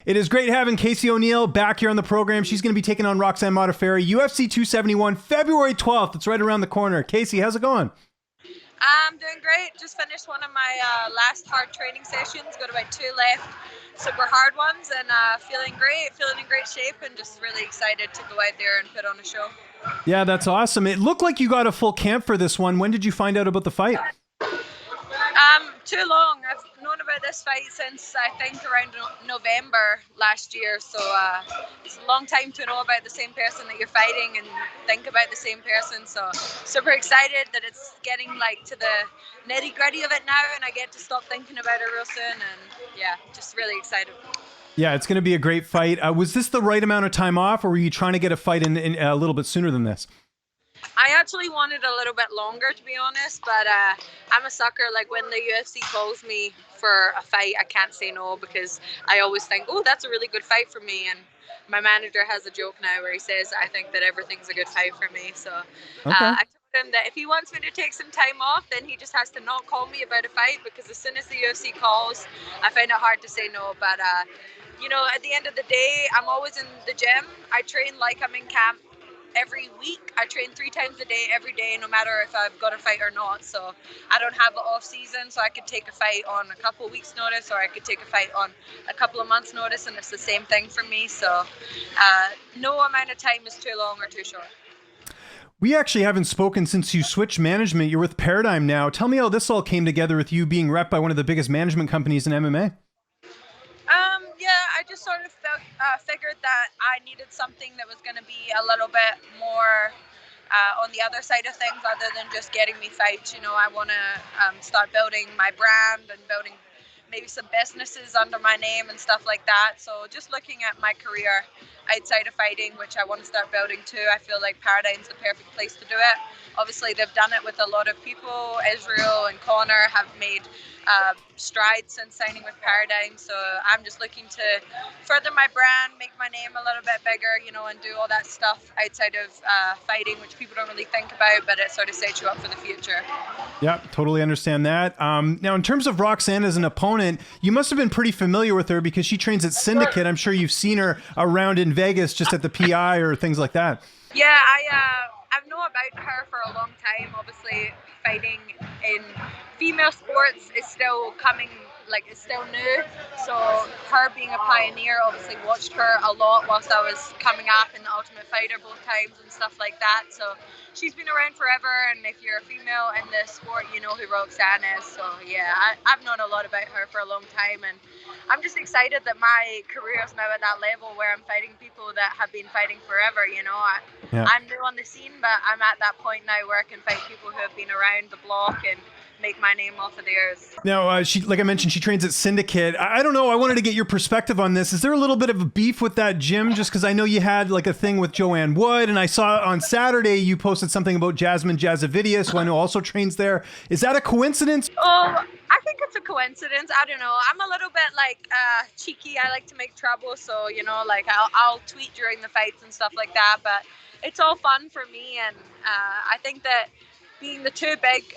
It is great having Casey O'Neill back here on the program. She's going to be taking on Roxanne Modefferi, UFC 271, February 12th. It's right around the corner. Casey, how's it going? I'm doing great. Just finished one of my last hard training sessions. Got about 2 left, super hard ones, and feeling great, feeling in great shape, and just really excited to go out there and put on a show. Yeah, that's awesome. It looked like you got a full camp for this one. When did you find out about the fight? Too long. I've known about this fight since I think around November last year. So it's a long time to know about the same person that you're fighting and think about the same person. So super excited that it's getting like to the nitty gritty of it now, and I get to stop thinking about it real soon. And yeah, just really excited. Yeah, it's going to be a great fight. Was this the right amount of time off, or were you trying to get a fight in a little bit sooner than this? I actually wanted a little bit longer, to be honest, but I'm a sucker. Like when the UFC calls me for a fight, I can't say no because I always think, oh, that's a really good fight for me. And my manager has a joke now where he says, I think that everything's a good fight for me. So I told him that if he wants me to take some time off, then he just has to not call me about a fight, because as soon as the UFC calls, I find it hard to say no. But, you know, at the end of the day, I'm always in the gym. I train like I'm in camp. Every week I train 3 times a day, every day, no matter if I've got a fight or not. So I don't have an off season, so I could take a fight on a couple of weeks notice, or I could take a fight on a couple of months notice, and it's the same thing for me. So no amount of time is too long or too short. We actually haven't spoken since you switched management. You're with Paradigm now. Tell me how this all came together with you being rep by one of the biggest management companies in MMA. I just sort of figured that I needed something that was going to be a little bit more on the other side of things, other than just getting me fights. You know, I want to start building my brand and building maybe some businesses under my name and stuff like that. So just looking at my career outside of fighting, which I want to start building too, I feel like Paradigm's the perfect place to do it. Obviously, they've done it with a lot of people. Israel and Connor have made strides since signing with Paradigm. So I'm just looking to further my brand, make my name a little bit bigger, you know, and do all that stuff outside of fighting, which people don't really think about, but it sort of sets you up for the future. Yeah, totally understand that. Now, in terms of Roxanne as an opponent, you must have been pretty familiar with her because she trains at Syndicate. I'm sure you've seen her around in Vegas, just at the PI or things like that. Yeah, I've known about her for a long time. Obviously, fighting in female sports is still coming, like it's still new. So her being a pioneer, obviously watched her a lot whilst I was coming up in the Ultimate Fighter both times and stuff like that. So she's been around forever, and if you're a female in the sport, you know who Roxanne is. So yeah, I've known a lot about her for a long time, and I'm just excited that my career is now at that level where I'm fighting people that have been fighting forever. You know, I'm new on the scene, but I'm at that point now where I can fight people who have been around the block and make my name off of theirs. Now, she, like I mentioned, she trains at Syndicate. I don't know. I wanted to get your perspective on this. Is there a little bit of a beef with that gym? Just because I know you had like a thing with Joanne Wood, and I saw on Saturday you posted something about Jasmine Jazavidius, who I know also trains there. Is that a coincidence? Oh, I think it's a coincidence. I don't know. I'm a little bit like cheeky. I like to make trouble, so you know, like I'll tweet during the fights and stuff like that. But it's all fun for me, and I think that being the 2 big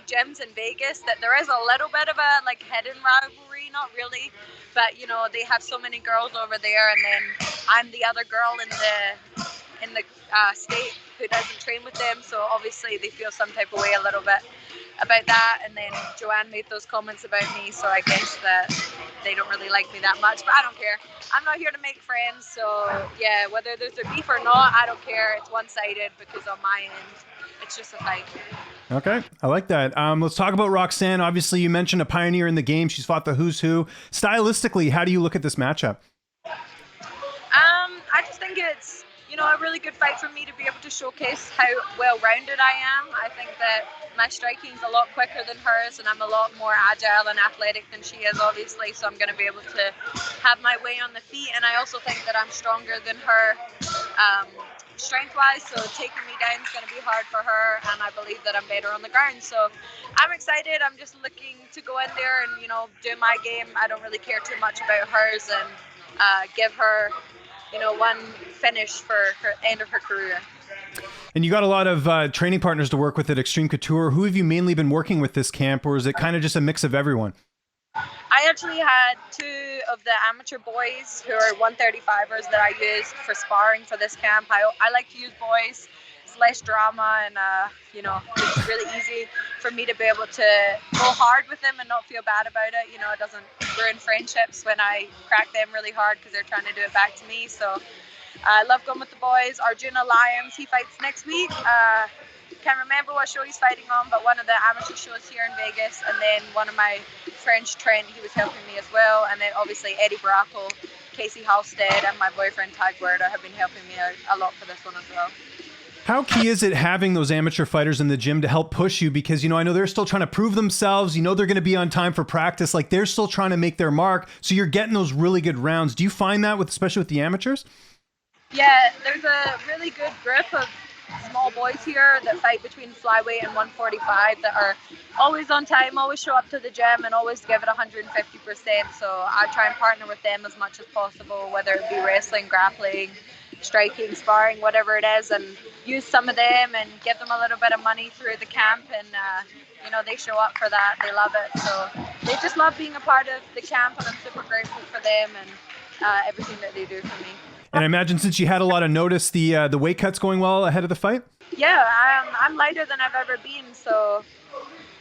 gyms in Vegas, that there is a little bit of a like hidden rivalry, not really, but you know, they have so many girls over there, and then I'm the other girl in the state who doesn't train with them, so obviously they feel some type of way a little bit about that. And then Joanne made those comments about me, so I guess that they don't really like me that much, but I don't care. I'm not here to make friends, so yeah, whether there's a beef or not, I don't care. It's one-sided because on my end it's just a fight. Okay, I like that. Let's talk about Roxanne. Obviously, you mentioned a pioneer in the game. She's fought the who's who. Stylistically, how do you look at this matchup? I just think it's, you know, a really good fight for me to be able to showcase how well-rounded I am. I think that my striking is a lot quicker than hers, and I'm a lot more agile and athletic than she is, obviously, so I'm going to be able to have my way on the feet. And I also think that I'm stronger than her strength-wise, so taking me down is going to be hard for her, and I believe that I'm better on the ground. So I'm excited. I'm just looking to go in there and, you know, do my game. I don't really care too much about hers, and give her, you know, one finish for her end of her career. And you got a lot of training partners to work with at Extreme Couture. Who have you mainly been working with this camp, or is it kind of just a mix of everyone? I I actually had 2 of the amateur boys who are 135ers that I used for sparring for this camp. I like to use boys. It's less drama, and it's really easy for me to be able to go hard with them and not feel bad about it. It doesn't ruin friendships when I crack them really hard because they're trying to do it back to me. So I love going with the boys. Arjuna Lyons, he fights next week. Can't remember what show he's fighting on, but one of the amateur shows here in Vegas. And then one of my friends, Trent, he was helping me as well. And then obviously Eddie Baracco, Casey Halstead, and my boyfriend Ty Guerta have been helping me out a lot for this one as well. How key is it having those amateur fighters in the gym to help push you? Because, I know they're still trying to prove themselves. They're going to be on time for practice. Like, they're still trying to make their mark. So you're getting those really good rounds. Do you find that especially with the amateurs? Yeah, there's a really good group of small boys here that fight between flyweight and 145 that are always on time, always show up to the gym, and always give it 150%. So I try and partner with them as much as possible, whether it be wrestling, grappling, striking, sparring, whatever it is, and use some of them and give them a little bit of money through the camp. And they show up for that. They love it. So they just love being a part of the camp, and I'm super grateful for them and everything that they do for me. And I imagine since you had a lot of notice, the weight cut's going well ahead of the fight? Yeah, I'm lighter than I've ever been, so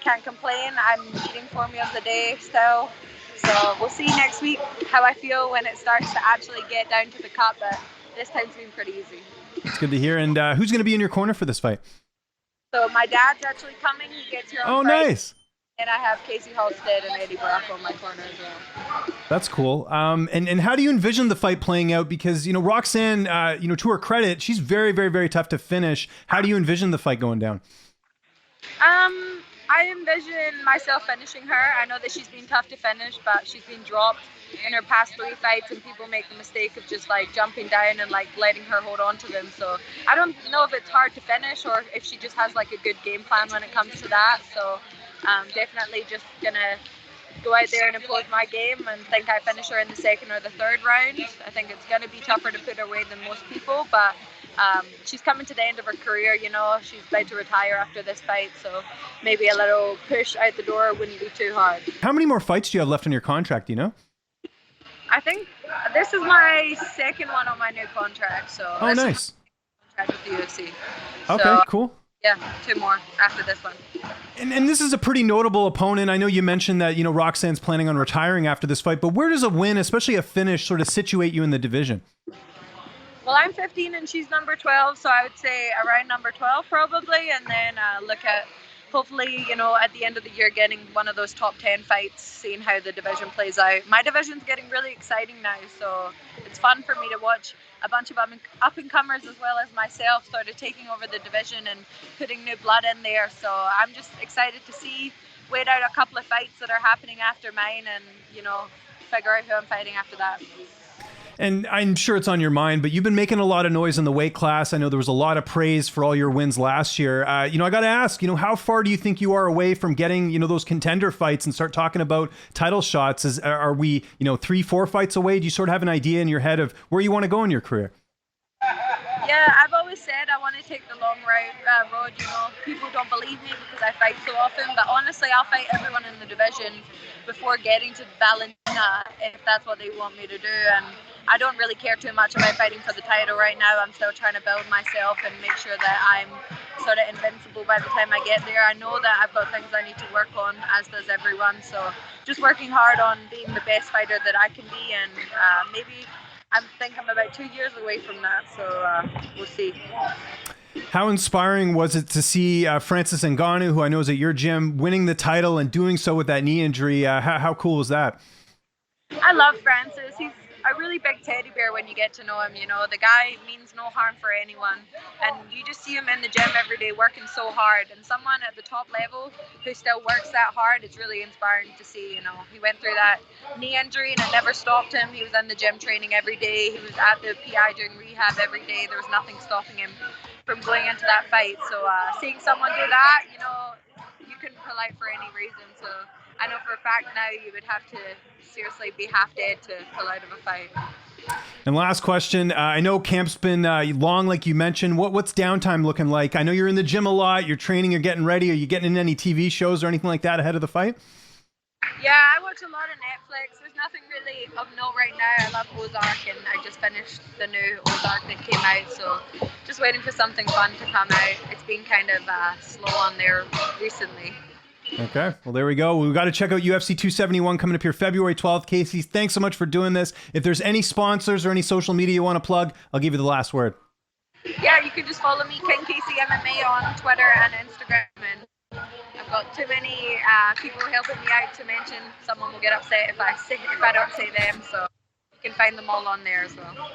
can't complain. I'm eating formulas a day still. So we'll see next week how I feel when it starts to actually get down to the cut, but this time's been pretty easy. It's good to hear. And who's going to be in your corner for this fight? So my dad's actually coming. He gets here on Friday. Nice. And I have Casey Halstead and Eddie Baracco in my corner as well. That's cool. And how do you envision the fight playing out? Because, Roxanne, to her credit, she's very, very, very tough to finish. How do you envision the fight going down? I envision myself finishing her. I know that she's been tough to finish, but she's been dropped in her past 3 fights, and people make the mistake of just jumping down and letting her hold on to them. So I don't know if it's hard to finish or if she just has a good game plan when it comes to that. So definitely just gonna go out there and impose my game and think I finish her in the second or the third round. I think it's gonna be tougher to put her away than most people, but she's coming to the end of her career. She's about to retire after this fight, so maybe a little push out the door wouldn't be too hard. How many more fights do you have left on your contract, I think this is my second one on my new contract. So oh, nice. Contract with the UFC. Okay, so, cool. Yeah, 2 more after this one. And this is a pretty notable opponent. I know you mentioned that, Roxanne's planning on retiring after this fight, but where does a win, especially a finish, sort of situate you in the division? Well, I'm 15 and she's number 12, so I would say around number 12 probably, and then look at hopefully, at the end of the year getting one of those top 10 fights, seeing how the division plays out. My division's getting really exciting now, so it's fun for me to watch a bunch of up-and-comers as well as myself sort of taking over the division and putting new blood in there. So I'm just excited to wait out a couple of fights that are happening after mine and, figure out who I'm fighting after that. And I'm sure it's on your mind, but you've been making a lot of noise in the weight class. I know there was a lot of praise for all your wins last year. I got to ask, how far do you think you are away from getting, those contender fights and start talking about title shots? Are we, 3-4 fights away? Do you sort of have an idea in your head of where you want to go in your career? Yeah, I've always said I want to take the long road. People don't believe me because I fight so often, but honestly, I'll fight everyone in the division before getting to Valentina if that's what they want me to do. And I don't really care too much about fighting for the title right now. I'm still trying to build myself and make sure that I'm sort of invincible by the time I get there. I know that I've got things I need to work on, as does everyone. So just working hard on being the best fighter that I can be, and maybe I think I'm about 2 years away from that. So we'll see. How inspiring was it to see Francis Ngannou, who I know is at your gym, winning the title and doing so with that knee injury? How cool was that? I love Francis. He's a really big teddy bear when you get to know him. The guy means no harm for anyone, and you just see him in the gym every day working so hard. And someone at the top level who still works that hard, it's really inspiring to see. He went through that knee injury and it never stopped him. He was in the gym training every day. He was at the PI doing rehab every day. There was nothing stopping him from going into that fight. So seeing someone do that, you couldn't pull out for any reason. So I know for a fact now you would have to seriously be half dead to pull out of a fight. And last question, I know camp's been long, like you mentioned. What's downtime looking like? I know you're in the gym a lot, you're training, you're getting ready. Are you getting in any TV shows or anything like that ahead of the fight? Yeah, I watch a lot of Netflix. There's nothing really of note right now. I love Ozark, and I just finished the new Ozark that came out, so just waiting for something fun to come out. It's been kind of slow on there recently. Okay, well, there we go. We've got to check out UFC 271 coming up here February 12th. Casey, thanks so much for doing this. If there's any sponsors or any social media you want to plug, I'll give you the last word. Yeah, you can just follow me, King Casey MMA, on Twitter and Instagram. And I've got too many people helping me out to mention. Someone will get upset if I don't say them, so you can find them all on there as well.